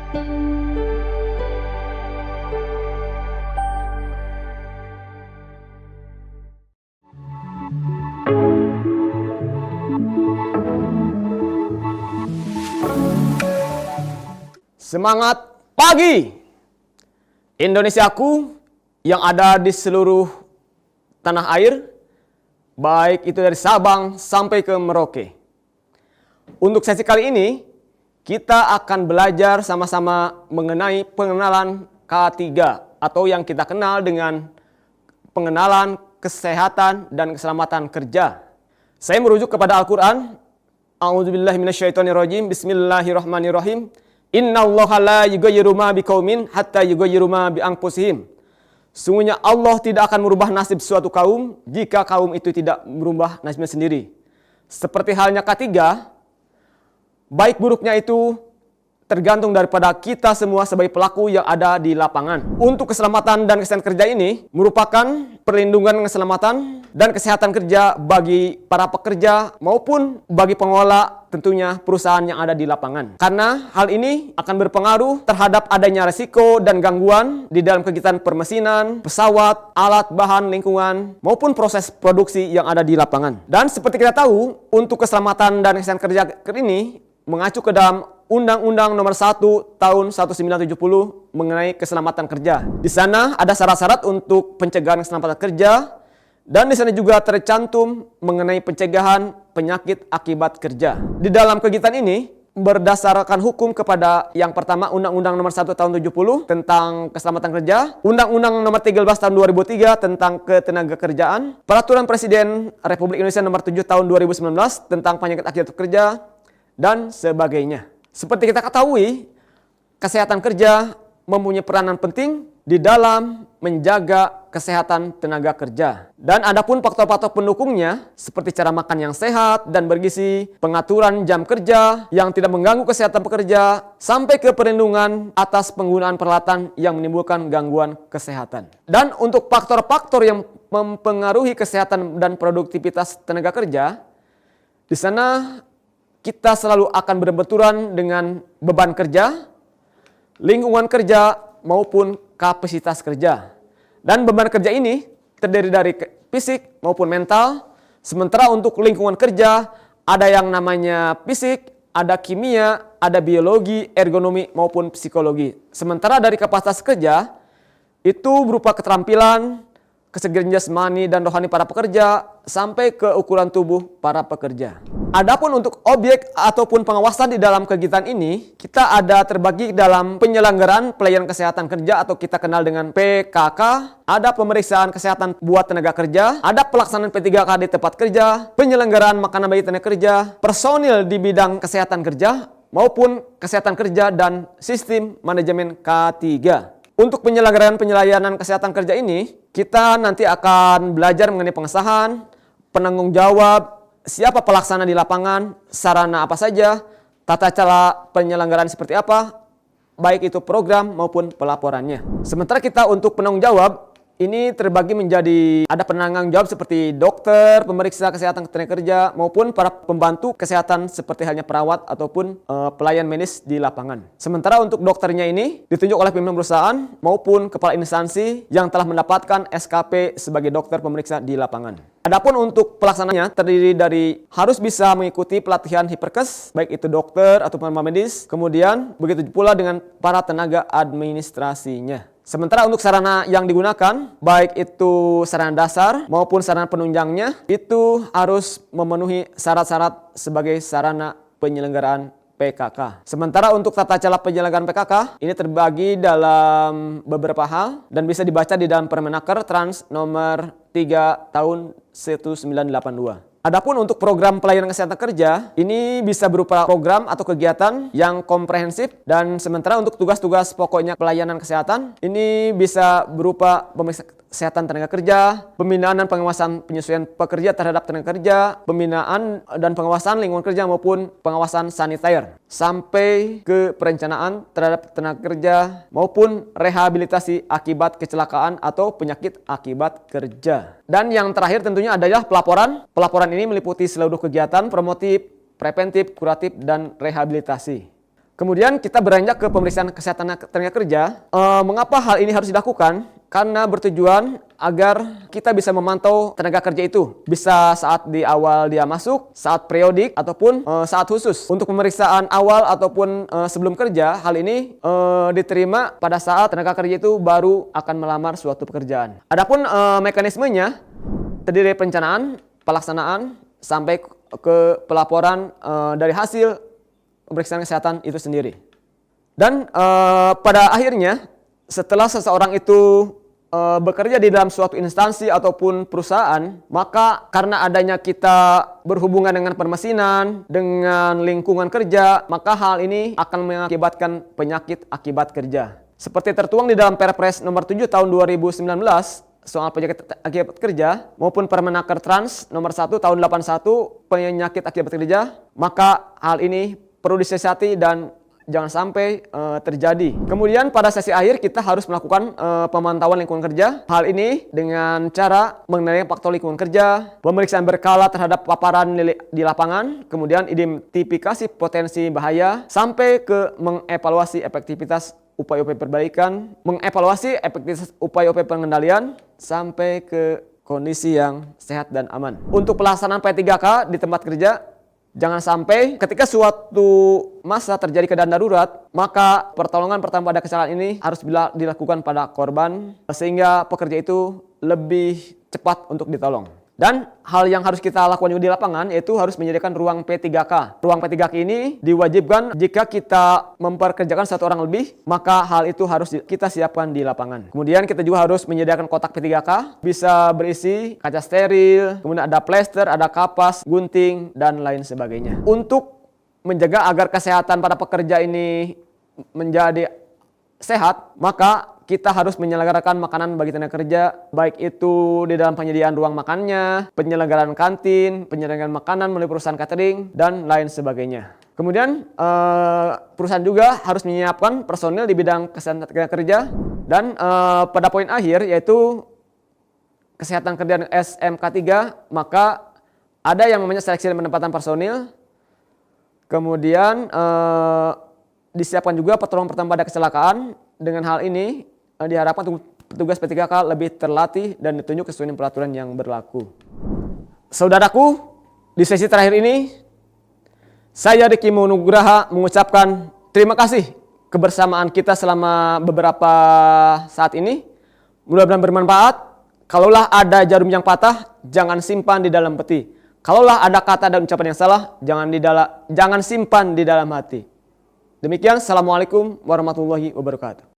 Semangat pagi Indonesiaku yang ada di seluruh tanah air, baik itu dari Sabang sampai ke Merauke. Untuk sesi kali ini, kita akan belajar sama-sama mengenai pengenalan K3 atau yang kita kenal dengan pengenalan kesehatan dan keselamatan kerja. Saya merujuk kepada Al-Quran. A'udzubillahi minasyaitonirrajim. Bismillahirrahmanirrahim. Innallaha la yughayyiru ma biqaumin hatta yughayyiru ma bi anfusihim. Sungguhnya Allah tidak akan merubah nasib suatu kaum jika kaum itu tidak merubah nasibnya sendiri. Seperti halnya K3, baik buruknya itu tergantung daripada kita semua sebagai pelaku yang ada di lapangan. Untuk keselamatan dan kesehatan kerja ini merupakan perlindungan keselamatan dan kesehatan kerja bagi para pekerja maupun bagi pengelola tentunya perusahaan yang ada di lapangan. Karena hal ini akan berpengaruh terhadap adanya resiko dan gangguan di dalam kegiatan permesinan, pesawat, alat, bahan, lingkungan maupun proses produksi yang ada di lapangan. Dan seperti kita tahu, untuk keselamatan dan kesehatan kerja ini mengacu ke dalam Undang-Undang Nomor 1 Tahun 1970 mengenai keselamatan kerja. Di sana ada syarat-syarat untuk pencegahan keselamatan kerja dan di sana juga tercantum mengenai pencegahan penyakit akibat kerja. Di dalam kegiatan ini berdasarkan hukum kepada yang pertama Undang-Undang Nomor 1 Tahun 70 tentang keselamatan kerja, Undang-Undang Nomor 13 Tahun 2003 tentang ketenagakerjaan, Peraturan Presiden Republik Indonesia Nomor 7 Tahun 2019 tentang penyakit akibat kerja dan sebagainya. Seperti kita ketahui, kesehatan kerja mempunyai peranan penting di dalam menjaga kesehatan tenaga kerja. Dan adapun faktor-faktor pendukungnya seperti cara makan yang sehat dan bergizi, pengaturan jam kerja yang tidak mengganggu kesehatan pekerja, sampai ke perlindungan atas penggunaan peralatan yang menimbulkan gangguan kesehatan. Dan untuk faktor-faktor yang mempengaruhi kesehatan dan produktivitas tenaga kerja, di sana kita selalu akan berbenturan dengan beban kerja, lingkungan kerja, maupun kapasitas kerja. Dan beban kerja ini terdiri dari fisik maupun mental. Sementara untuk lingkungan kerja, ada yang namanya fisik, ada kimia, ada biologi, ergonomi, maupun psikologi. Sementara dari kapasitas kerja, itu berupa keterampilan, kesehatan jasmani dan rohani para pekerja, sampai ke ukuran tubuh para pekerja. Adapun untuk objek ataupun pengawasan di dalam kegiatan ini, kita ada terbagi dalam penyelenggaraan pelayanan kesehatan kerja atau kita kenal dengan PKK, ada pemeriksaan kesehatan buat tenaga kerja, ada pelaksanaan P3K di tempat kerja, penyelenggaraan makanan bagi tenaga kerja, personil di bidang kesehatan kerja, maupun kesehatan kerja dan sistem manajemen K3. Untuk penyelenggaraan pelayanan kesehatan kerja ini, kita nanti akan belajar mengenai pengesahan, penanggung jawab, siapa pelaksana di lapangan, sarana apa saja, tata cara penyelenggaraan seperti apa, baik itu program maupun pelaporannya. Sementara kita untuk penanggung jawab, ini terbagi menjadi ada penanggung jawab seperti dokter, pemeriksa kesehatan tenaga kerja, maupun para pembantu kesehatan seperti halnya perawat ataupun pelayan medis di lapangan. Sementara untuk dokternya ini ditunjuk oleh pimpinan perusahaan maupun kepala instansi yang telah mendapatkan SKP sebagai dokter pemeriksa di lapangan. Adapun untuk pelaksananya terdiri dari harus bisa mengikuti pelatihan Hiperkes, baik itu dokter atau perawat medis, kemudian begitu pula dengan para tenaga administrasinya. Sementara untuk sarana yang digunakan, baik itu sarana dasar maupun sarana penunjangnya, itu harus memenuhi syarat-syarat sebagai sarana penyelenggaraan PKK. Sementara untuk tata cara penyelenggaraan PKK, ini terbagi dalam beberapa hal dan bisa dibaca di dalam Permenaker Trans nomor 3 tahun 1982. Adapun untuk program pelayanan kesehatan kerja, ini bisa berupa program atau kegiatan yang komprehensif dan sementara untuk tugas-tugas pokoknya pelayanan kesehatan, ini bisa berupa pemeriksaan kesehatan tenaga kerja, pembinaan dan pengawasan penyesuaian pekerja terhadap tenaga kerja, pembinaan dan pengawasan lingkungan kerja maupun pengawasan saniter, sampai ke perencanaan terhadap tenaga kerja maupun rehabilitasi akibat kecelakaan atau penyakit akibat kerja. Dan yang terakhir tentunya adalah pelaporan. Pelaporan ini meliputi seluruh kegiatan promotif, preventif, kuratif, dan rehabilitasi. Kemudian kita beranjak ke pemeriksaan kesehatan tenaga kerja. Mengapa hal ini harus dilakukan? Karena bertujuan agar kita bisa memantau tenaga kerja itu. Bisa saat di awal dia masuk, saat periodik, ataupun saat khusus. Untuk pemeriksaan awal ataupun sebelum kerja, hal ini diterima pada saat tenaga kerja itu baru akan melamar suatu pekerjaan. Adapun mekanismenya terdiri dari perencanaan, pelaksanaan, sampai ke pelaporan dari hasil pemeriksaan kesehatan itu sendiri. Dan pada akhirnya setelah seseorang itu bekerja di dalam suatu instansi ataupun perusahaan, maka karena adanya kita berhubungan dengan permesinan, dengan lingkungan kerja, maka hal ini akan mengakibatkan penyakit akibat kerja. Seperti tertuang di dalam Perpres nomor 7 tahun 2019 soal penyakit akibat kerja maupun Permenaker Trans nomor 1 tahun 81 penyakit akibat kerja, maka hal ini perlu disiasati dan jangan sampai terjadi. Kemudian pada sesi akhir kita harus melakukan pemantauan lingkungan kerja. Hal ini dengan cara mengenai faktor lingkungan kerja, pemeriksaan berkala terhadap paparan di lapangan, kemudian identifikasi potensi bahaya, sampai ke mengevaluasi efektivitas upaya-upaya perbaikan, mengevaluasi efektivitas upaya-upaya pengendalian, sampai ke kondisi yang sehat dan aman. Untuk pelaksanaan P3K di tempat kerja, jangan sampai ketika suatu masa terjadi keadaan darurat, maka pertolongan pertama pada kecelakaan ini harus dilakukan pada korban sehingga pekerja itu lebih cepat untuk ditolong. Dan hal yang harus kita lakukan juga di lapangan yaitu harus menyediakan ruang P3K. Ruang P3K ini diwajibkan jika kita memperkerjakan satu orang lebih, maka hal itu harus kita siapkan di lapangan. Kemudian kita juga harus menyediakan kotak P3K, bisa berisi kaca steril, kemudian ada plester, ada kapas, gunting, dan lain sebagainya. Untuk menjaga agar kesehatan para pekerja ini menjadi sehat, maka kita harus menyelenggarakan makanan bagi tenaga kerja, baik itu di dalam penyediaan ruang makannya, penyelenggaraan kantin, penyelenggaraan makanan melalui perusahaan catering, dan lain sebagainya. Kemudian perusahaan juga harus menyiapkan personil di bidang kesehatan tenaga kerja, dan pada poin akhir yaitu kesehatan kerja SMK 3, maka ada yang namanya seleksi dan penempatan personil. Kemudian disiapkan juga pertolongan pertama pada kecelakaan. Dengan hal ini diharapkan petugas P3K lebih terlatih dan ditunjuk sesuai dengan peraturan yang berlaku. Saudaraku, di sesi terakhir ini saya Riki Nugraha mengucapkan terima kasih kebersamaan kita selama beberapa saat ini. Mudah-mudahan bermanfaat. Kalaulah ada jarum yang patah, jangan simpan di dalam peti. Kalaulah ada kata dan ucapan yang salah, jangan simpan di dalam hati. Demikian, Assalamualaikum warahmatullahi wabarakatuh.